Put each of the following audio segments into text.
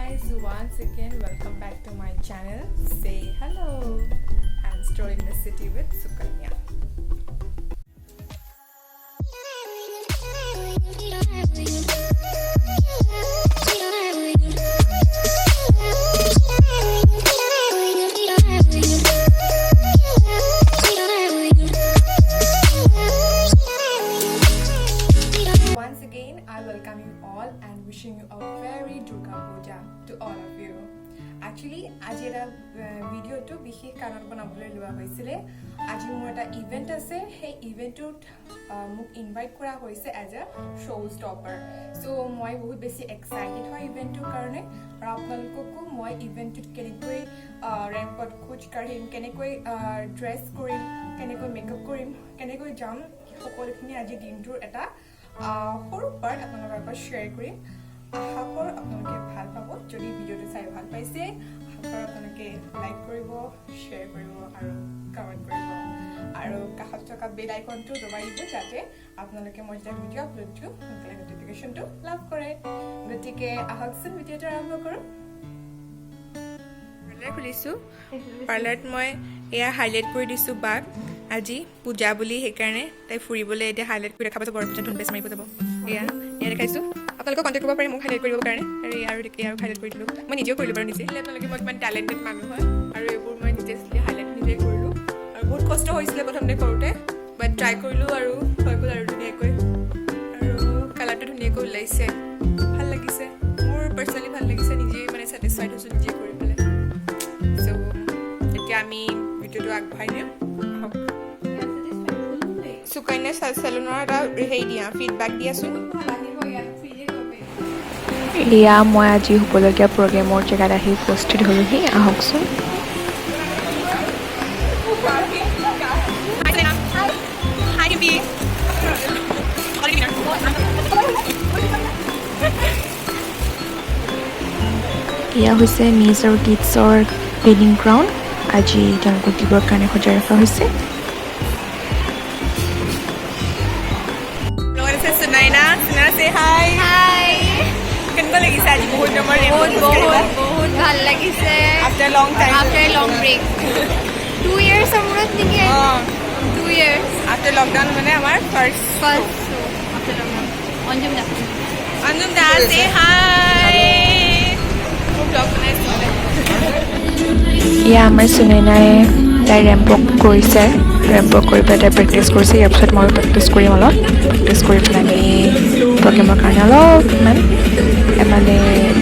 guys, once again welcome back to my channel. Say hello. I'm strolling the city with Sukanya. Once again, I welcome you all and wishing you a very Durga Puja to all of you. Actually, আজি এটা ভিডিওটো বিশেষ কাৰণ বনাবলৈ লোৱা হৈছিল। আজি মোৰ এটা ইভেন্ট আছে, সেই ইভেন্টত মোক ইনভাইট কৰা হৈছে as a show' stopper. So মই বহুত বেছি এক্সাইটেড হয় ইভেন্টটোৰ কাৰণে আৰু আপোনালোককো মই ইভেন্টটোত কেনেকৈ ৰেম্পত খোজ কাঢ়িম, কেনেকৈ ড্ৰেছ কৰিম, কেনেকৈ মেকআপ কৰিম, কেনেকৈ যাম, সকলোখিনি আজি দিনটোৰ এটা সৰু পাৰ্ট আপোনালোকৰ লগত শ্বেয়াৰ কৰিম। আশা কৰোঁ আপোনালোকে ভাল পাব। যদি ভিডিঅ'টো চাই ভাল পাইছে আশা কৰোঁ আপোনালোকে লাইক কৰিব, শ্বেয়াৰ কৰিব আৰু কমেণ্ট কৰিব আৰু কাষত থকা বেল আইকনটো দবাই দিব যাতে আপোনালোকে মই যেতিয়া ভিডিঅ' আপলোড দিওঁ সোনকালে নটিফিকেশ্যনটো লাভ কৰে। গতিকে আহকচোন ভিডিঅ'টো আৰম্ভ কৰোঁ। পাৰ্লাৰ খুলিছোঁ। পাৰ্লাৰত মই এয়া হাইলাইট কৰি দিছোঁ বাক। আজি পূজা বুলি সেইকাৰণে তাই ফুৰিবলৈ এতিয়া হাইলাইট কৰি দেখা পাইছোঁ। বৰ পূজা ধুন বেছ মাৰিব যাব। এয়া দেখাইছোঁ। আপোনালোকক কণ্টেক্ট কৰিব পাৰে মোক হাইলাইট কৰিবৰ কাৰণে। আৰু হাইলাইট কৰি দিলোঁ। মই নিজেও কৰিলোঁ বাৰু নিজে। আপোনালোকে মই কিমান টেলেণ্টেড মানুহ হয় আৰু এইবোৰ মই নিজে হাইলাইট নিজে কৰিলোঁ আৰু বহুত কষ্ট হৈছিলে প্ৰথমতে কৰোঁতে, বাট ট্ৰাই কৰিলোঁ আৰু হৈ গ'ল আৰু ধুনীয়াকৈ। আৰু কালাৰটো ধুনীয়াকৈ ওলাইছে, ভাল লাগিছে। মোৰ পাৰ্চনেলি ভাল লাগিছে, নিজে মানে ছেটিছফাইড হৈছোঁ নিজে কৰি পেলাই। চ' এতিয়া আমি ভিডিঅ'টো আগবঢ়াই দিওঁ। সুকন্যা চেলুনৰ এটা হেৰি দিয়া ফিডবেক দিয়াচোন। এয়া মই আজি হ'বলগীয়া প্ৰগ্ৰেমৰ জেগাত আহি উপস্থিত হ'লোহি। আহকচোন। এয়া হৈছে মিছ আৰু কিডছৰ ট্ৰেইনিং গ্ৰাউণ্ড। আজি তেওঁলোকক দিবৰ কাৰণে সজাই ৰখা হৈছে। বহুত ভাল লাগিছে। After long time. After a long break. 2 years আমৰত নেকি? 2 years. After lockdown মানে আমাৰ first show. After lockdown. Anjum da say hi. Vlog বনাইছোঁ। এয়া আমাৰ সুনয়নাই তাই ৰেম্পক কৰিছে। ৰেম্পক কৰি পেলাই তাই প্ৰেক্টিছ কৰিছে। ইয়াৰ পিছত মই প্ৰেক্টিছ কৰিম অলপ। প্ৰেক্টিছ কৰি পেলাই আমি প্ৰগ্ৰেমৰ কাৰণে অলপমান মানে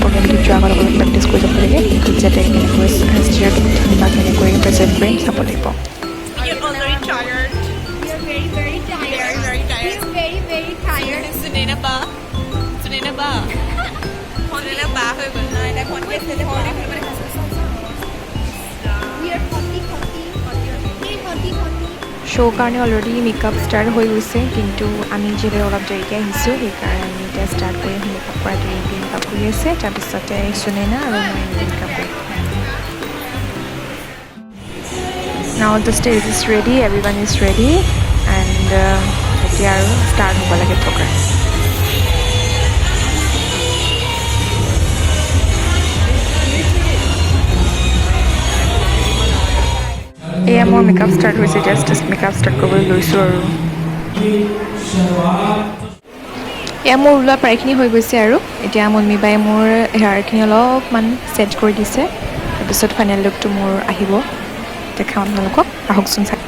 প্ৰগ্ৰেমটো যোৱাৰ আগত অলপ প্ৰেক্টিছ কৰি যাব লাগে, যাতে কেনেকৈ ষ্টেজত বা কেনেকৈ প্ৰেজেণ্ট কৰিম চাব লাগিব। শ্ব' কাৰণে অলৰেডি মেকআপ ষ্টাৰ্ট হৈ গৈছে, কিন্তু আমি যিহেতু অলপ দেৰিকৈ আহিছোঁ সেইকাৰণে আমি এতিয়া ষ্টাৰ্ট কৰি মেকআপ কৰা দেৰিকৈ মেকআপ কৰি আছে। তাৰপিছতে সুনয়না আৰু মই মেকআপ কৰি নাও the stage is ready, everyone is ready and এতিয়া আৰু ষ্টাৰ্ট হ'ব লাগে প্ৰগ্ৰেম। এয়া মোৰ মেকআপ ষ্টাৰ্ট হৈছে। জাষ্ট মেকআপ ষ্টাৰ্ট কৰিবলৈ লৈছোঁ আৰু এয়া মোৰ ওলোৱা প্ৰায়খিনি হৈ গৈছে আৰু এতিয়া মনমি বাই মোৰ হেয়াৰখিনি অলপমান ছেট কৰি দিছে। তাৰপিছত ফাইনেল লুকটো মোৰ আহিব, দেখাম আপোনালোকক। আহকচোন চাই।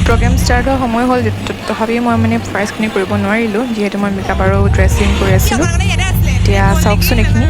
প্ৰগ্ৰেম ষ্টাৰ্ট হোৱাৰ সময় হ'ল, তথাপিও মই মানে প্ৰাইজখিনি কৰিব নোৱাৰিলোঁ যিহেতু মই মেকআপ আৰু ড্ৰেছিং কৰি আছিলোঁ। এতিয়া চাওকচোন এইখিনি।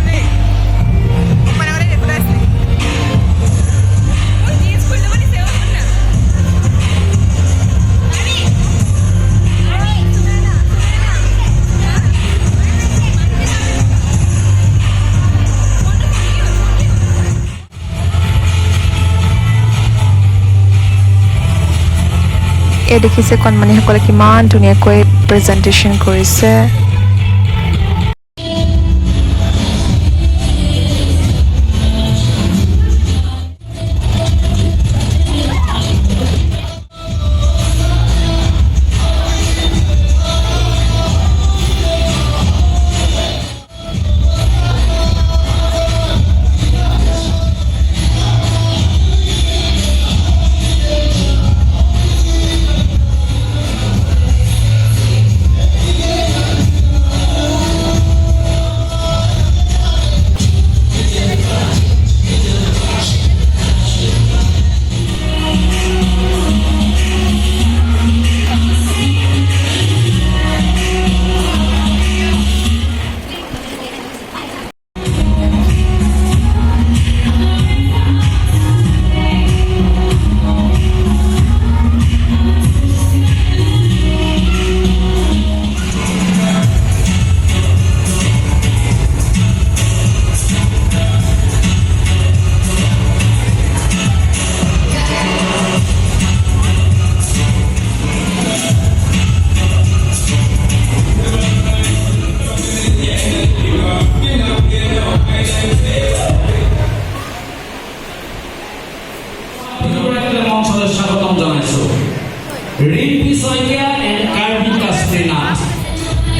এই দেখিছে কণমানিসকলে কিমান ধুনীয়াকৈ প্ৰেজেণ্টেশ্যন কৰিছে।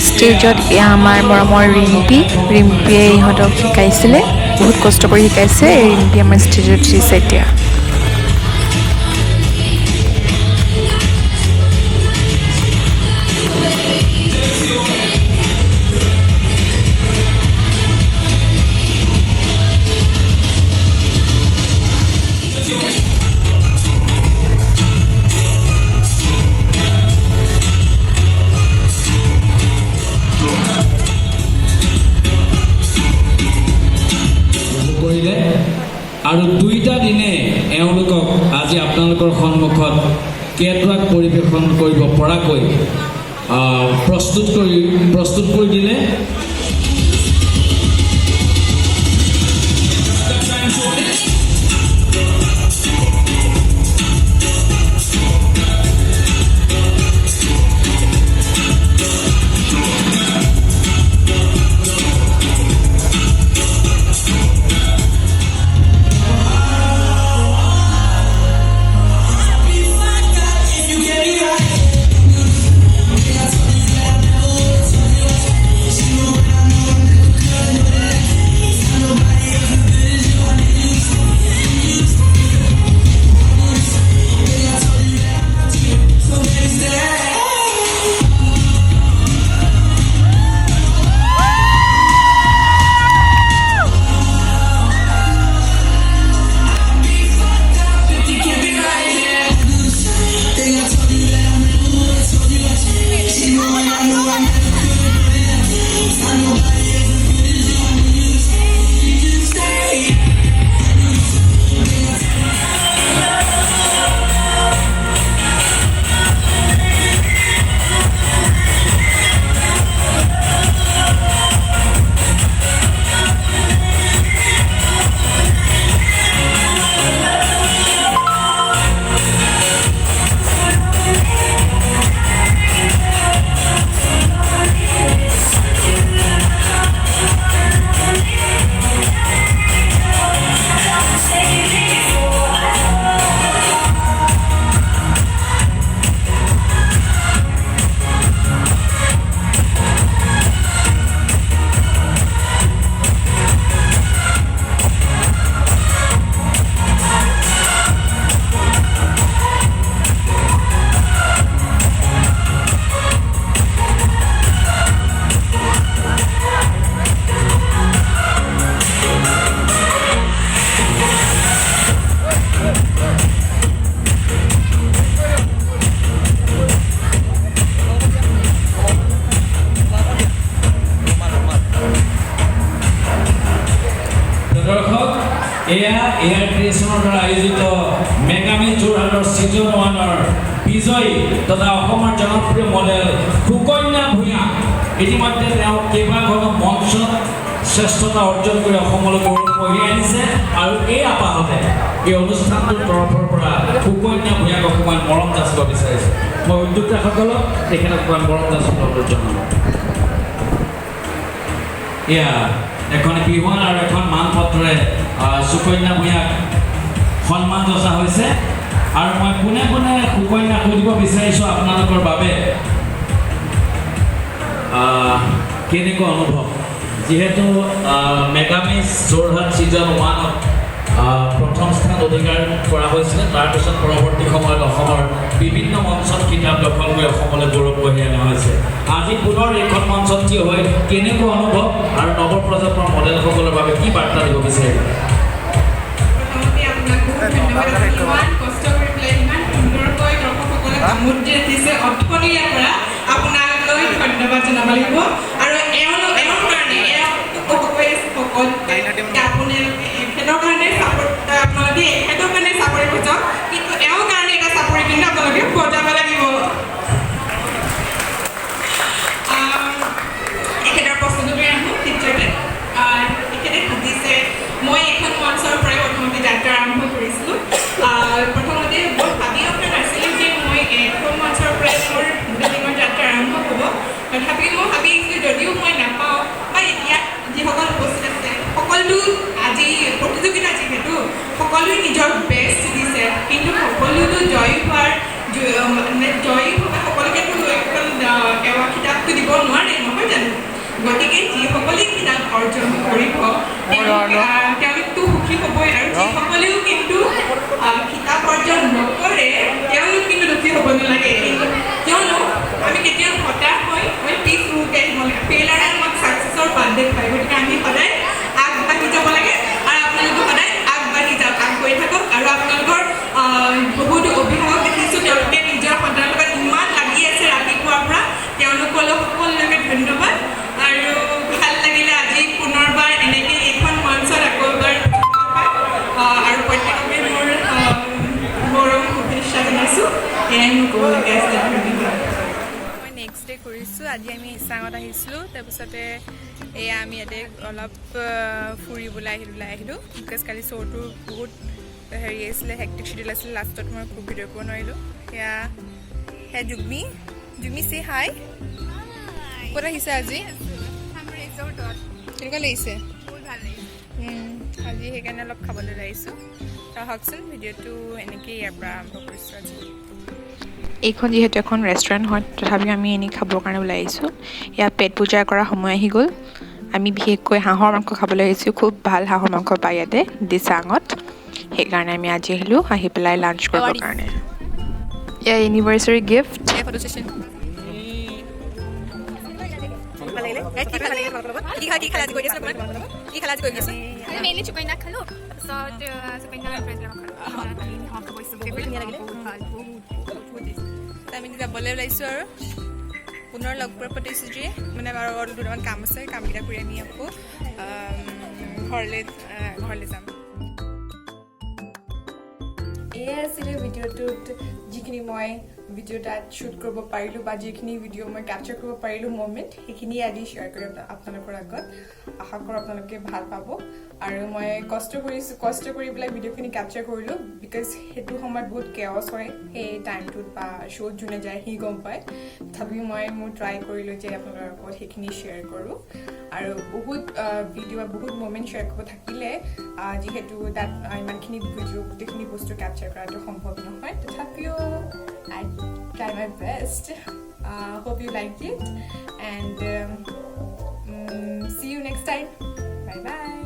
ষ্টেজত এয়া আমাৰ মৰমৰ ৰিম্পীয়ে ইহঁতক শিকাইছিলে, বহুত কষ্ট কৰি শিকাইছে। ৰিম্পী আমাৰ ষ্টেজত উঠিছে এতিয়া। আৰু দুইটা দিনে এওঁলোকক আজি আপোনালোকৰ সন্মুখত কেটৱাক পৰিৱেশন কৰিব পৰাকৈ প্ৰস্তুত কৰি দিলে। এয়াৰ ক্ৰিয়েশ্যনৰ দ্বাৰা আয়োজিত মেগামি যোৰহাটৰ ছিজন 1ৰ বিজয়ী তথা অসমৰ জনপ্ৰিয় মডেল সুকন্যা ভূঞা ইতিমধ্যে তেওঁ কেইবাখনো মঞ্চত শ্ৰেষ্ঠতা অৰ্জন কৰি অসমলৈ গৌৰৱ কঢ়িয়াই আনিছে। আৰু এই আপাহতে এই অনুষ্ঠানটোৰ তৰফৰ পৰা সুকন্যা ভূঞাক অকণমান মৰম যাচিব বিচাৰিছে। মই উদ্যোক্তাসকলক তেখেতক বৰমতা চলনৰ জনালোঁ এয়া এখন বিহুৱান আৰু এখন মানপত্ৰৰে সুকন্যা ভূঞাক সন্মান যচা হৈছে আৰু মই পোনে পোনে সুকন্যা সুধিব বিচাৰিছোঁ আপোনালোকৰ বাবে কেনেকুৱা অনুভৱ যিহেতু মেগামিজ যোৰহাট ছিজন 1ত প্ৰথম স্থান অধিকাৰ কৰা হৈছিলে তাৰপিছত পৰৱৰ্তী সময়ত অসমৰ বিভিন্ন মঞ্চত কিতাপ দখল কৰি অসমলৈ গৌৰৱ কঢ়িয়াই অনা হৈছে আজি পুনৰ এইখন মঞ্চত থিয় হৈ কেনেকুৱা অনুভৱ আৰু নৱপ্ৰজন্মৰ মডেলসকলৰ বাবে কি বাৰ্তা দিব বিচাৰিব প্ৰথমতে আপোনাক ধন্যবাদ ইমান কষ্ট কৰি পেলাই ইমান সুন্দৰকৈ দৰ্শকসকলে কামত দি ৰাখিছে অৰ্থনীতিৰ পৰা আপোনালৈ ধন্যবাদ জনাব লাগিব আৰু এওঁৰ কাৰণে এখেতৰ কাৰণে আপোনালোকে এখেতৰ কাৰণে চাকৰি বজাওক কিন্তু এওঁৰ কাৰণে এটা চাকৰি কিন্তু আপোনালোকে বজাব লাগিব এখেতৰ প্ৰশ্নটোকে আহোঁ দ্বিতীয়তে এখেতে সুধিছে মই এখন মঞ্চৰ পৰাই প্ৰথমতে যাত্ৰা আৰম্ভ কৰিছিলোঁ প্ৰথমতে বৰ ভাবি অহা নাছিলোঁ যে মই এখন মঞ্চৰ পৰাই মোৰ মডেলিঙৰ যাত্ৰা আৰম্ভ হ'ব তথাপি মই ভাবি আহিছিলোঁ যদিও মই নাপাওঁ বা এতিয়া যিসকল উপস্থিত আছে সকলো আজি প্ৰতিযোগিতা যিহেতু সকলোৱে নিজৰ বেষ্ট দিছে কিন্তু সকলোতো জয়ী হোৱাৰ জয়ী হোৱা সকলোকেতো সেৱা কিতাপটো দিব নোৱাৰে নহয় জানো গতিকে যিসকলে কিতাপ অৰ্জন কৰিব তেওঁলোকতো সুখী হ'বই আৰু যিসকলেও কিন্তু কিতাপ অৰ্জন নকৰে তেওঁলোক কিন্তু দুখী হ'ব নালাগে কিয়নো আমি কেতিয়াও হতাশ হৈ পিছ ৰুকে আহিব লাগে ফেইলাৰে আমাক ছাকচেছৰ বাদ দেখুৱায় গতিকে আমি সদায় আগবাঢ়ি যাব লাগে আৰু আপোনালোকে সদায় আগবাঢ়ি যাওক গৈ থাকক আৰু আপোনালোকৰ বহুতো অভিভাৱক দেখিছোঁ তেওঁলোকে নিজৰ সন্তানৰ লগত ইমান লাগি আছে ৰাতিপুৱাৰ পৰা তেওঁলোকলৈ সকলোকে ধন্যবাদ আৰু ভাল লাগিলে আজি পুনৰবাৰ এনেকৈ এইখন মঞ্চত আকৌ এবাৰ আৰু প্ৰত্যেককে মোৰ গৌৰৱ শুভেচ্ছা জনাইছোঁ এয়াই মোৰ ক'বলগীয়া আছিলে ধন্যবাদ মই নেক্সট ডে কৰিছোঁ আজি আমি ইছাঙত আহিছিলোঁ তাৰপিছতে এয়া আমি ইয়াতে অলপ ফুৰিবলৈ ওলাই আহিলোঁ বিকজ কালি শ্ব'টোৰ বহুত হেৰি আছিলে হেক্টিক শ্বিডিউল আছিলে লাষ্টত মই খুব ভিডিঅ' কৰিব নোৱাৰিলোঁ সেয়া জুগমি চে হাই ক'ত আহিছে আজি কেনেকুৱা লাগিছে আজি সেইকাৰণে অলপ খাবলৈ আহিছোঁ আহকচোন ভিডিঅ'টো এনেকৈয়ে ইয়াৰ পৰা আৰম্ভ কৰিছোঁ আজি এইখন যিহেতু এখন ৰেষ্টুৰেণ্ট হয় তথাপিও আমি এনেই খাবৰ কাৰণে ওলাই আহিছোঁ ইয়াত পেট পূজা কৰা সময় আহি গ'ল আমি বিশেষকৈ হাঁহৰ মাংস খাবলৈ আহিছোঁ খুব ভাল হাঁহৰ মাংস পায় ইয়াতে দিচাঙত সেইকাৰণে আমি আজি আহিলোঁ আহি পেলাই লাঞ্চ কৰিবৰ কাৰণে ইয়াৰ anniversary gift photo session mainly Sukanya খালোঁ তাৰপিছত চুকন্যা আমি যাবলৈ ওলাইছোঁ আৰু পুনৰ লগ পোৱাৰ প্ৰতিশ্ৰুতি মানে আৰু দুটামান কাম আছে কামকেইটা কৰি আমি আকৌ ঘৰলৈ যাম এয়াই আছিলে ভিডিঅ'টোত যিখিনি মই ভিডিঅ' তাত শ্বুট কৰিব পাৰিলোঁ বা যিখিনি ভিডিঅ' মই কেপচাৰ কৰিব পাৰিলোঁ মমেণ্ট সেইখিনি আজি শ্বেয়াৰ কৰি আপোনালোকৰ আগত আশা কৰোঁ আপোনালোকে ভাল পাব আৰু মই কষ্ট কৰি পেলাই ভিডিঅ'খিনি কেপচাৰ কৰিলোঁ বিকজ সেইটো সময়ত বহুত কেঅছ হয় সেই টাইমটোত বা শ্ব'ত যোনে যায় সি গম পায় তথাপিও মই মোৰ ট্ৰাই কৰিলোঁ যে আপোনালোকৰ আগত সেইখিনি শ্বেয়াৰ কৰোঁ আৰু বহুত ভিডিঅ' বহুত মমেণ্ট শ্বেয়াৰ কৰিব থাকিলে যিহেতু তাত ইমানখিনি ভিডিঅ' গোটেইখিনি বস্তু কেপচাৰ কৰাটো সম্ভৱ নহয় তথাপিও I try my best. Hope you liked it and see you next time. Bye bye.